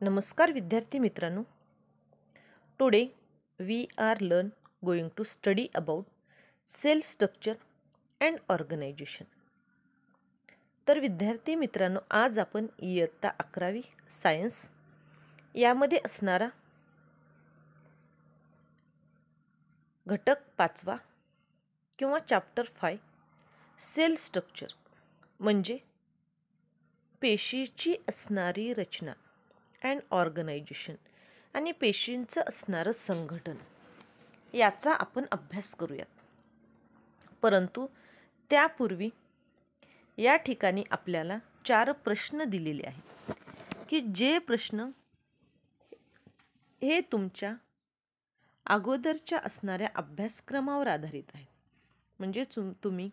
नमस्कार विद्यार्थी मित्रांनो. Today we are going to study about cell structure and organisation. तर विद्यार्थी मित्रांनो, आज आपण इयत्ता 11वी सायन्स यामध्ये असणारा घटक 5वा किंवा चॅप्टर 5 सेल स्ट्रक्चर म्हणजे पेशीची असणारी रचना अँड ऑर्गनायझेशन आणि पेशींचं असणारं संघटन याचा आपण अभ्यास करूयात. परंतु त्यापूर्वी या ठिकाणी आपल्याला 4 प्रश्न दिलेले आहेत की जे प्रश्न हे तुमच्या अगोदरच्या असणाऱ्या अभ्यासक्रमावर आधारित आहेत. म्हणजे तुम्ही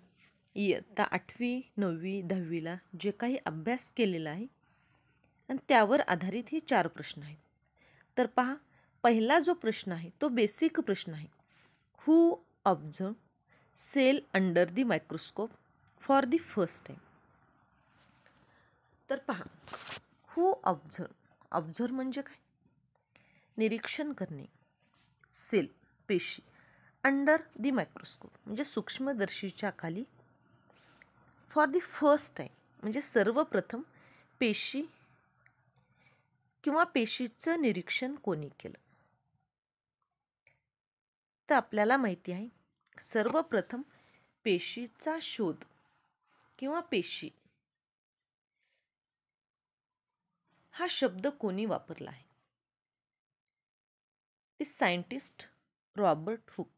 इयत्ता 8वी 9वी 10वीला जे काही अभ्यास केलेला आहे आणि त्यावर आधारित हे 4 प्रश्न आहेत. तर पहा, पहिला जो प्रश्न आहे तो बेसिक प्रश्न आहे. Who observe cell under the microscope for the first time. तर पहा, हू ऑब्झर्व म्हणजे काय? निरीक्षण करणे. सेल पेशी अंडर द मायक्रोस्कोप म्हणजे सूक्ष्मदर्शीच्या खाली. फॉर द फर्स्ट टाइम म्हणजे सर्वप्रथम पेशी किंवा पेशीचं निरीक्षण कोणी केलं? तर आपल्याला माहिती आहे, सर्वप्रथम पेशीचा शोध किंवा पेशी हा शब्द कोणी वापरला आहे? The scientist Robert Hooke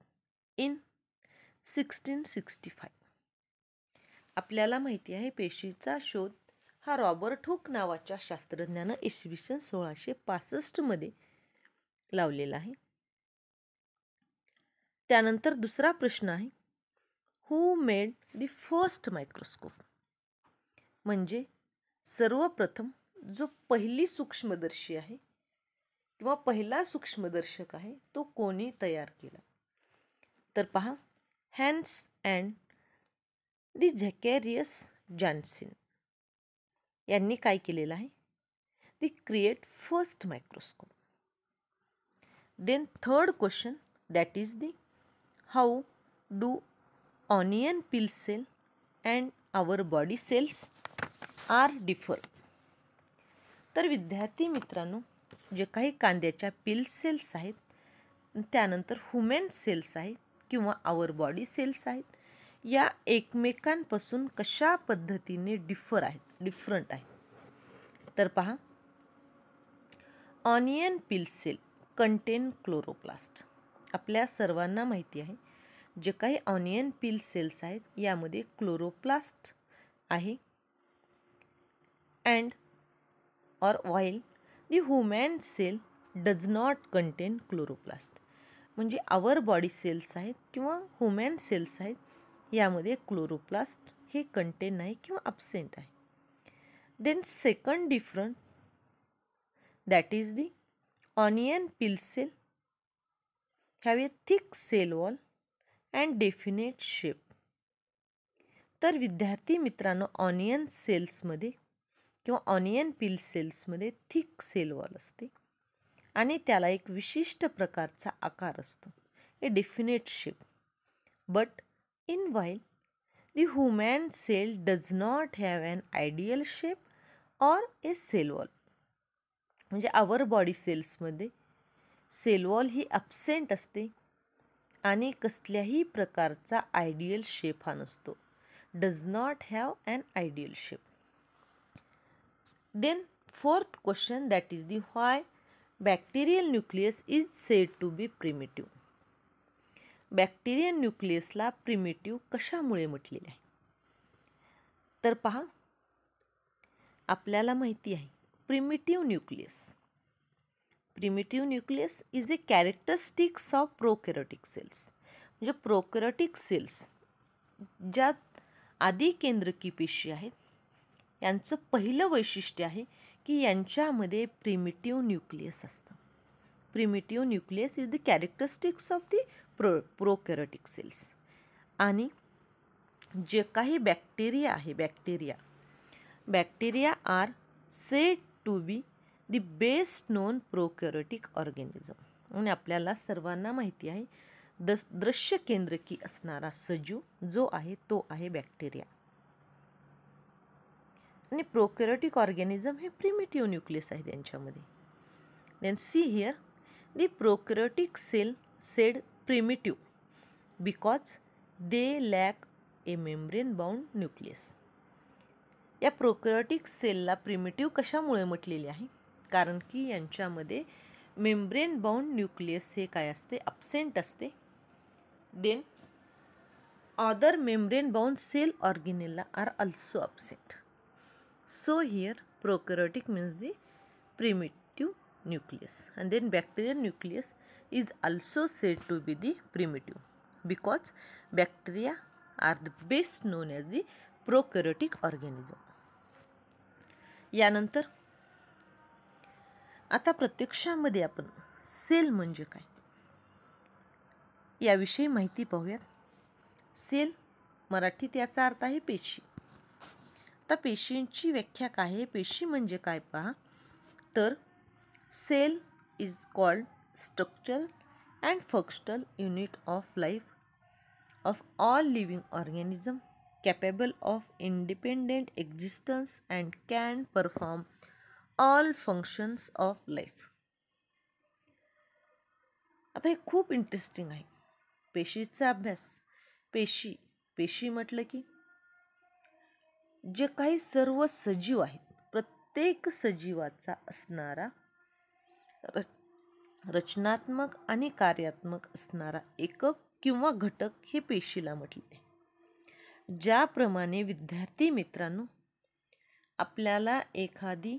in 1665. आपल्याला माहिती आहे, पेशीचा शोध हा रॉबर्ट हुक नावाच्या शास्त्रज्ञानं इसवी सन 1665 मध्ये लावलेला आहे. त्यानंतर दुसरा प्रश्न आहे, who made the first microscope म्हणजे सर्वप्रथम जो पहिली सूक्ष्मदर्शी आहे किंवा पहिला सूक्ष्मदर्शक आहे तो कोणी तयार केला? तर पहा, Hans and the Zacharias Janssen यांनी काय केलेलं आहे? The create first microscope. Then third question, that is the how do onion peel cell and our body cells are differ. तर विद्यार्थी मित्रांनो, जे काही कांद्याच्या पील सेल्स आहेत, त्यानंतर ह्युमन सेल्स आहेत किंवा आवर बॉडी सेल्स आहेत, या एकमेकांपासून कशा पद्धतीने डिफरंट आहेत. तर पहा, onion peel cell contain chloroplast. आपल्या सर्वांना माहिती आहे, जे काही ऑनियन पील सेल्स आहेत यामध्ये क्लोरोप्लास्ट आहे. And or while the human cell does not contain chloroplast. म्हणजे आवर बॉडी सेल्स आहेत किंवा ह्युमन सेल्स आहेत, यामध्ये क्लोरोप्लास्ट हे कंटेन नाही किंवा अब्सेंट आहे. Then second different, that is the onion peel cell have a thick cell wall and definite shape. तर विद्यार्थी मित्रांनो, ऑनियन सेल्समध्ये किंवा ऑनियन पील सेल्समध्ये थिक सेल वॉल असते आणि त्याला एक विशिष्ट प्रकारचा आकार असतो, a definite shape. But in while the human cell does not have an ideal shape or a cell wall. म्हणजे आवर बॉडी सेल्समध्ये सेल वॉल ही अब्सेंट असते आणि कसल्याही प्रकारचा आयडियल शेप हा नसतो. Does not have an ideal shape. Then fourth question, that is the why bacterial nucleus is said to be primitive. Bacterial न्यूक्लियसला प्रिमिटिव्ह कशामुळे म्हटलेले आहे? तर पहा, आपल्याला माहिती आहे, primitive nucleus is a characteristics of prokaryotic cells. म्हणजे प्रोकॅरियोटिक सेल्स ज्यात आधी केंद्रकी पेशी आहेत, यांचं पहिलं वैशिष्ट्य आहे की यांच्यामध्ये प्रिमिटिव्ह न्यूक्लियस असतं. Primitive nucleus is the characteristics of the prokaryotic cells. आणि जे काही बॅक्टेरिया आहे, bacteria are said to be the best known prokaryotic organism. आणि आपल्याला सर्वांना माहिती आहे दृश्य केंद्रकी असणारा सजीव जो आहे तो आहे बॅक्टेरिया. आणि प्रोकॅरियोटिक ऑर्गॅनिझम हे प्रिमिटिव्ह न्यूक्लियस आहे त्यांच्यामध्ये. Then see here the prokaryotic cell said primitive because they lack a membrane bound nucleus. या प्रोकॅरियोटिक सेलला प्रिमिटिव्ह कशामुळे म्हटलेले आहे? कारण की यांच्यामध्ये मेम्ब्रेन बाउंड न्यूक्लियस हे काय असते? ॲब्सेंट असते. Then other membrane bound cell organelle are also absent. So here prokaryotic means the primitive nucleus, and then bacterial nucleus is also said to be the primitive because bacteria are the best known as the prokaryotic organism. यानंतर आता प्रत्यक्षामध्ये आपण sale म्हणजे काय याविषयी माहिती पाहूयात. Sale मराठीत याचा अर्थ आहे पेशी. आता पेशींची व्याख्या काय आहे? पेशी म्हणजे काय पहा तर cell is called structural and functional unit of life of all living organism capable of independent existence and can perform all functions of life. आता हे खूप इंटरेस्टिंग आहे पेशीचा अभ्यास. पेशी म्हटलं की जे काही सर्व सजीव आहेत प्रत्येक सजीवाचा असणारा रचनात्मक आणि कार्यात्मक असणारा एकक किंवा घटक हे पेशीला म्हटले. ज्याप्रमाणे विद्यार्थी मित्रांनो आपल्याला एखादी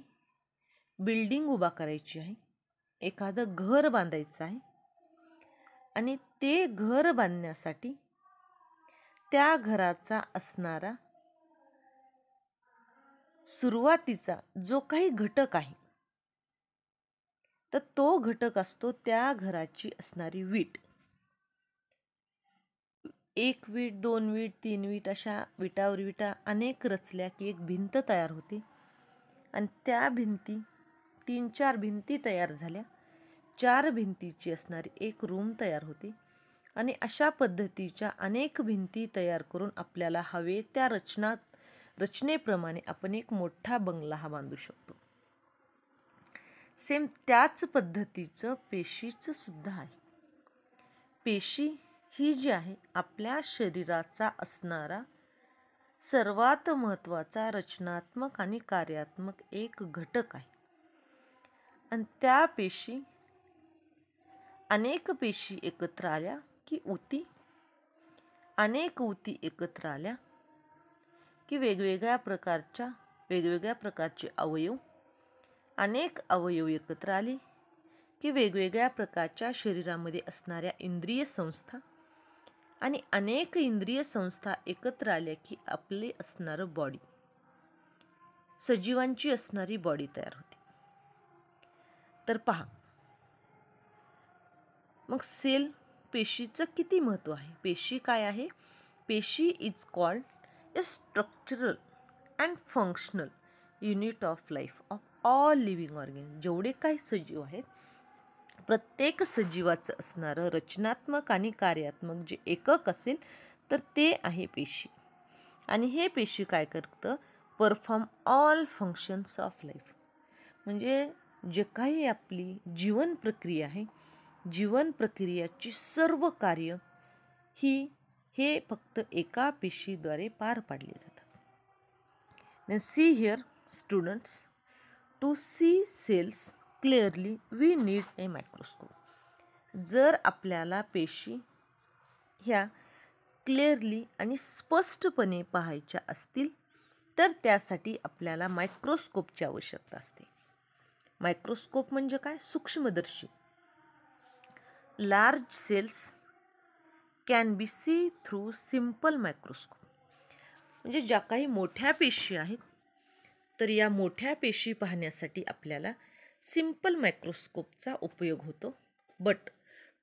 बिल्डिंग उभा करायची आहे, एखादं घर बांधायचं आहे आणि ते घर बांधण्यासाठी त्या घराचा असणारा सुरुवातीचा जो काही घटक आहे तर तो घटक असतो त्या घराची असणारी वीट. 1 वीट, 2 वीट, 3 वीट अशा विटावर विटा अनेक रचल्या की एक भिंत तयार होते. आणि त्या भिंती 3-4 भिंती तयार झाल्या, 4 भिंतीची असणारी एक रूम तयार होते. आणि अशा पद्धतीच्या अनेक भिंती तयार करून आपल्याला हवे त्या रचनेप्रमाणे आपण एक मोठा बंगला हा बांधू शकतो. सेम त्याच पद्धतीचं पेशीचं सुद्धा आहे. पेशी ही जी आहे आपल्या शरीराचा असणारा सर्वात महत्त्वाचा रचनात्मक आणि कार्यात्मक एक घटक आहे. आणि त्या पेशी अनेक पेशी एकत्र आल्या की ऊती, अनेक ऊती एकत्र आल्या की वेगवेगळ्या प्रकारचे अवयव, अनेक अवयव एकत्र आले की वेगवेगळ्या प्रकारच्या शरीरामध्ये असणाऱ्या इंद्रिय संस्था आणि अनेक इंद्रिय संस्था एकत्र आल्या की आपले असणारं बॉडी, सजीवांची असणारी बॉडी तयार होते. तर पहा मग सेल पेशीचं किती महत्त्व आहे? पेशी काय आहे? पेशी is called a structural and functional unit of life of all living organism. जेवढे काही सजीव आहेत प्रत्येक सजीवाचं असणारं रचनात्मक आणि कार्यात्मक जे एकक असेल तर ते आहे पेशी. आणि हे पेशी काय करतं? Perform all functions of life. म्हणजे जे काही आपली जीवन प्रक्रिया आहे, जीवन प्रक्रियाची सर्व कार्य हे फक्त एका पेशीद्वारे पार पाडले जातात. Then see here students, to see cells clearly we need a microscope. जर आपल्याला पेशी ह्या क्लिअरली आणि स्पष्टपणे पाहायच्या असतील तर त्यासाठी आपल्याला मायक्रोस्कोपची आवश्यकता असते. मायक्रोस्कोप म्हणजे काय? सूक्ष्मदर्शी. Large cells can be see through simple microscope. म्हणजे ज्या काही मोठ्या पेशी आहेत तर या मोठ्या पेशी पाहण्यासाठी आपल्याला सिंपल मायक्रोस्कोपचा उपयोग होतो. But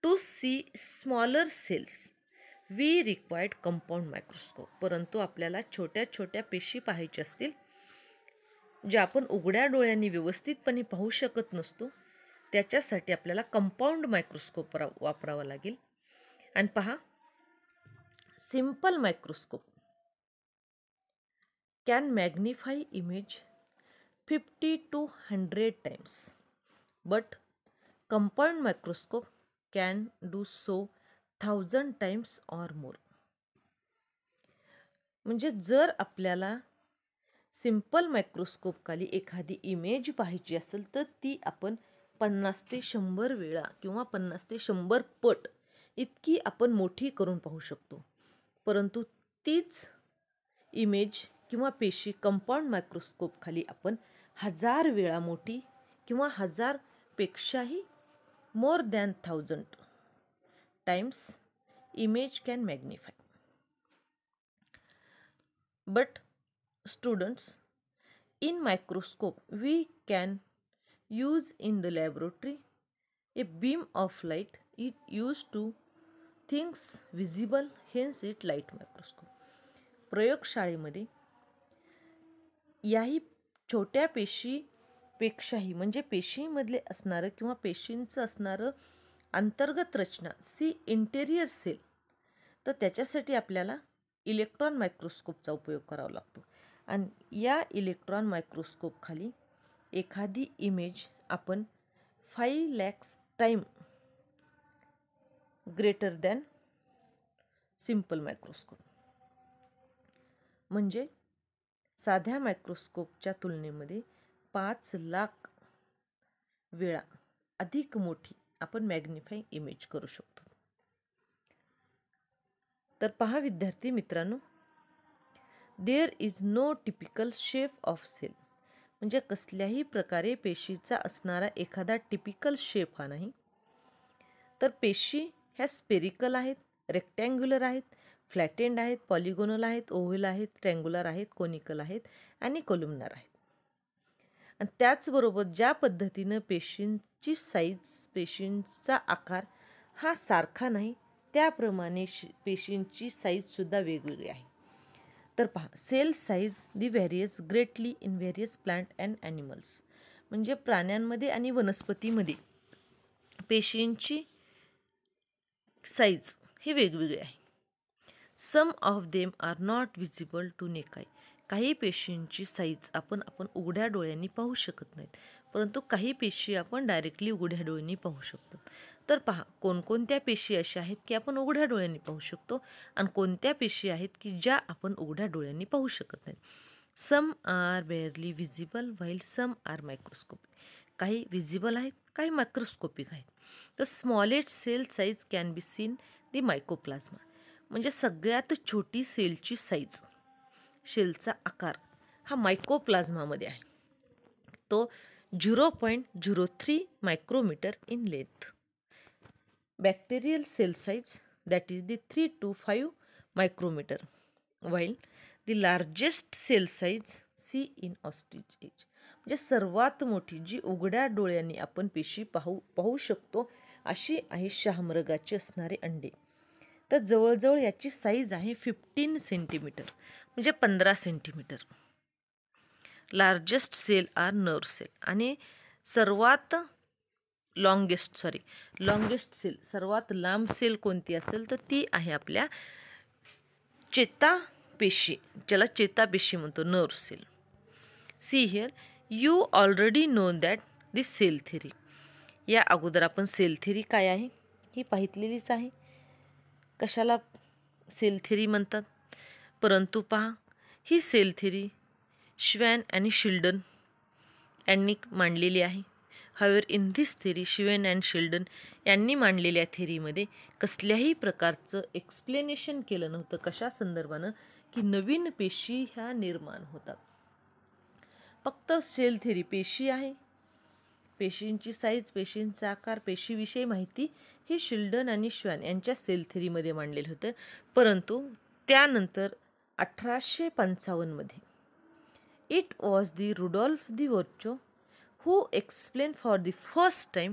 to see smaller cells we required compound microscope. परंतु आपल्याला छोट्या छोट्या पेशी पाहायच्या असतील जे आपण उघड्या डोळ्यांनी व्यवस्थितपणे पाहू शकत नसतो त्याच्यासाठी आपल्याला कंपाऊंड मायक्रोस्कोप वापरावा लागेल. आणि पहा, simple microscope can magnify image 50 to 100 times, but compound microscope can do so 1000 times or more. म्हणजे जर आपल्याला सिंपल मायक्रोस्कोप खाली एखादी इमेज पाहायची असेल तर ती आपण 50 ते 100 वेळा किंवा 50 ते 100 पट इतकी आपण मोठी करून पाहू शकतो. परंतु तीच इमेज किंवा पेशी कंपाऊंड मायक्रोस्कोप खाली आपण 1000 वेळा मोठी किंवा 1000 पेक्षाही more than 1000 times image can magnify. But students, in microscope we can use in the laboratory a beam of light. It used to things visible, hence it light microscope. प्रयोगशाळेमध्ये याही छोट्या पेशीपेक्षाही म्हणजे पेशीमधले असणारं किंवा पेशींचं असणारं अंतर्गत रचना सी इंटेरियर सेल, तर त्याच्यासाठी आपल्याला इलेक्ट्रॉन मायक्रोस्कोपचा उपयोग करावा लागतो. आणि या इलेक्ट्रॉन मायक्रोस्कोप खाली एखादी इमेज आपण 5 lakhs time greater than simple microscope, म्हणजे साध्या मायक्रोस्कोपच्या तुलनेमध्ये 5 लाख वेळा अधिक मोठी आपण मॅग्निफाइंग इमेज करू शकतो. तर पहा विद्यार्थी मित्रांनो, there is no typical shape of cell, म्हणजे कसल्याही प्रकारे पेशीचा असणारा एखादा टिपिकल शेप हा नाही. तर पेशी ह्या स्पेरिकल आहेत, रेक्टँग्युलर आहेत, फ्लॅटेंड आहेत, पॉलिगोनल आहेत, ओव्हल आहेत, ट्रँग्युलर आहेत, कोनिकल आहेत आणि कोलुमनार आहेत. आणि त्याचबरोबर ज्या पद्धतीनं पेशींची साईज, पेशींचा आकार हा सारखा नाही, त्याप्रमाणे पेशींची साईजसुद्धा वेगवेगळी आहे. तर पहा, cell size the various greatly in various plant and animals, म्हणजे प्राण्यांमध्ये आणि वनस्पतीमध्ये पेशींची साईज ही वेगवेगळी आहे. Some of them are not visible to नेकाय, काही पेशींची साईज आपण उघड्या डोळ्यांनी पाहू शकत नाहीत, परंतु काही पेशी आपण डायरेक्टली उघड्या डोळ्यांनी पाहू शकतो. तर पहा, कोणकोणत्या पेशी अशा आहेत की आपण उघड्या डोळ्यांनी पाहू शकतो आणि कोणत्या पेशी आहेत की ज्या आपण उघड्या डोळ्यांनी पाहू शकत नाहीत. Some are barely visible while some are microscopic, काही विजिबल आहेत, काही मायक्रोस्कोपिक आहेत. तर smallest cell size can be seen the mycoplasma, म्हणजे सगळ्यात छोटी सेलची साईज, सेलचा आकार हा मायकोप्लाझ्मामध्ये आहे. तो 0.03 micrometre in length. Bacterial cell size that is the 3 to 5 micrometre, while the largest cell size see in ostrich egg, म्हणजे सर्वात मोठी जी उघड्या डोळ्यांनी आपण पेशी पाहू शकतो अशी आहे शहामृगाचे असणारे अंडे. तर जवळजवळ याची साईज आहे 15 सेंटीमीटर, म्हणजे 15 centimetre. Largest cell are nerve cell, आणि सर्वात लॉंगेस्ट सेल, सर्वात लांब सेल कोणती असेल तर ती आहे आपल्या चेतापेशी, ज्याला चेतापेशी म्हणतो, nerve cell. See here, you already know that this cell theory, या अगोदर आपण सेल थेरी काय आहे ही पाहितलेलीच आहे, कशाला सेल थेरी म्हणतात. परंतु पहा, ही सेल थेरी श्वॅन आणि शिल्डन यांनी मांडलेली आहे. However in this theory, Schwann and Schleiden यांनी मांडलेल्या थेरीमध्ये कसल्याही प्रकारचं एक्सप्लेनेशन केलं नव्हतं. कशा संदर्भानं की नवीन पेशी ह्या निर्माण होतात. फक्त सेल थेरी पेशी आहे, पेशींची साईज, पेशींचा आकार, पेशीविषयी माहिती हे शिल्डन आणि श्वॅन यांच्या सेल थेरीमध्ये मांडलेलं होतं. परंतु त्यानंतर 1855 मध्ये it was the Rudolf the Virchow who explained for the first time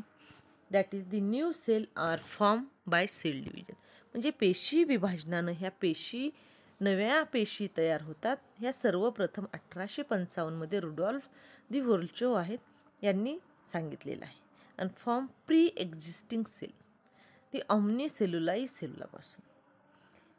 that is the new cell are formed by cell division, म्हणजे पेशी विभाजनानं ह्या पेशी नव्या पेशी तयार होतात. ह्या सर्वप्रथम 1855मध्ये रुडॉल्फ दी व्होर्चो आहेत यांनी सांगितलेलं आहे. आणि फॉर्म प्री एक्झिस्टिंग सेल ती ऑम्निसेल्युलाई सेलुलापासून.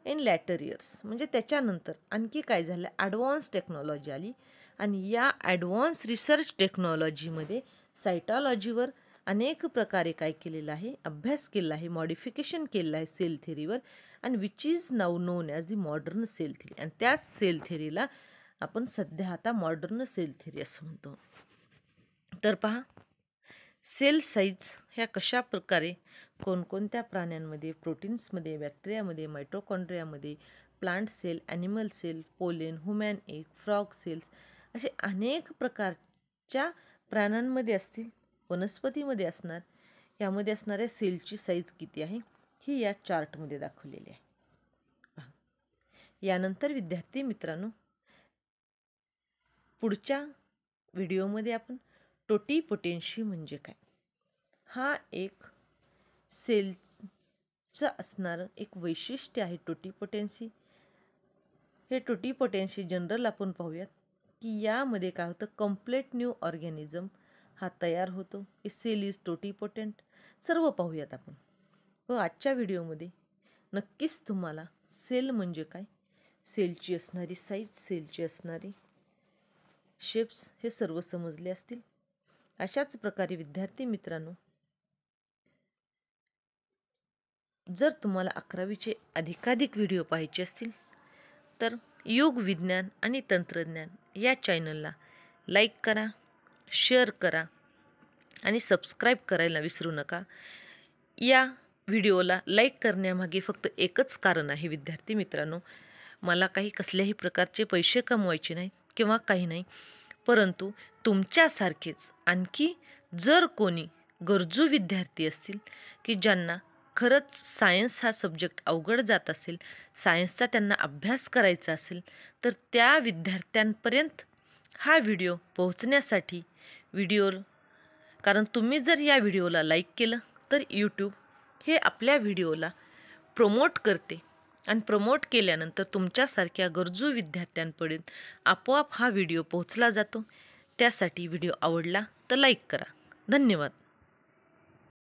इन लॅटर इयर्स म्हणजे त्याच्यानंतर आणखी काय झालं, ॲडव्हान्स टेक्नॉलॉजी आली आणि या ॲडव्हान्स रिसर्च टेक्नॉलॉजीमध्ये सायटॉलॉजीवर अनेक प्रकारे काय केलेलं आहे, अभ्यास केला आहे, मॉडिफिकेशन केलं आहे सेल थेरीवर, आणि which is now known as the modern cell theory. आणि त्याच सेल थेरीला आपण सध्या आता मॉडर्न सेल थेरी असं म्हणतो. तर पहा, सेल साईज ह्या कशा प्रकारे कोणकोणत्या प्राण्यांमध्ये, प्रोटीन्समध्ये, बॅक्टेरियामध्ये, मायटोकॉन्ड्रियामध्ये, plant cell, animal cell, pollen, human egg, frog cells असे अनेक प्रकारच्या प्राण्यांमध्ये असतील, वनस्पतीमध्ये असणार, यामध्ये असणाऱ्या सेलची साईज किती आहे ही या चार्टमध्ये दाखवलेली आहे. यानंतर विद्यार्थी मित्रांनो, पुढच्या व्हिडिओमध्ये आपण टोटीपोटेन्सी म्हणजे काय, हा एक सेलचं असणारं एक वैशिष्ट्य आहे टोटीपोटेन्सी. हे टोटीपोटेन्सी जनरल आपण पाहूयात की यामध्ये काय होतं, कंप्लीट न्यू ऑर्गॅनिझम हा तयार होतो. ए सेल इज टोटीपोटेंट. सर्व पाहूयात आपण. व आजच्या व्हिडिओमध्ये नक्कीच तुम्हाला सेल म्हणजे काय, सेलची असणारी साईज, सेलची असणारी शेप्स हे सर्व समजले असतील. अशाच प्रकारे विद्यार्थी मित्रांनो, जर तुम्हाला 11वीचे अधिकाधिक व्हिडिओ पाहायचे असतील तर युग विज्ञान आणि तंत्रज्ञान या चॅनलला लाईक करा, शेअर करा आणि सबस्क्राईब करायला विसरू नका. या व्हिडिओला लाईक करण्यामागे फक्त एकच कारण आहे विद्यार्थी मित्रांनो, मला काही कसल्याही प्रकारचे पैसे कमवायचे नाहीत किंवा काही नाही, परंतु तुमच्यासारखेच आणखी जर कोणी गरजू विद्यार्थी असतील की ज्यांना खरंच सायन्स हा सब्जेक्ट अवघड जात असेल, सायन्सचा त्यांना अभ्यास करायचा असेल, तर त्या विद्यार्थ्यांपर्यंत हा व्हिडिओ पोहोचण्यासाठी कारण तुम्ही जर या व्हिडिओला लाईक केलं तर यूट्यूब हे आपल्या व्हिडिओला प्रमोट करते आणि प्रमोट केल्यानंतर तुमच्यासारख्या गरजू विद्यार्थ्यांपर्यंत आपोआप हा व्हिडिओ पोहोचला जातो. त्यासाठी व्हिडिओ आवडला तर लाईक करा. धन्यवाद.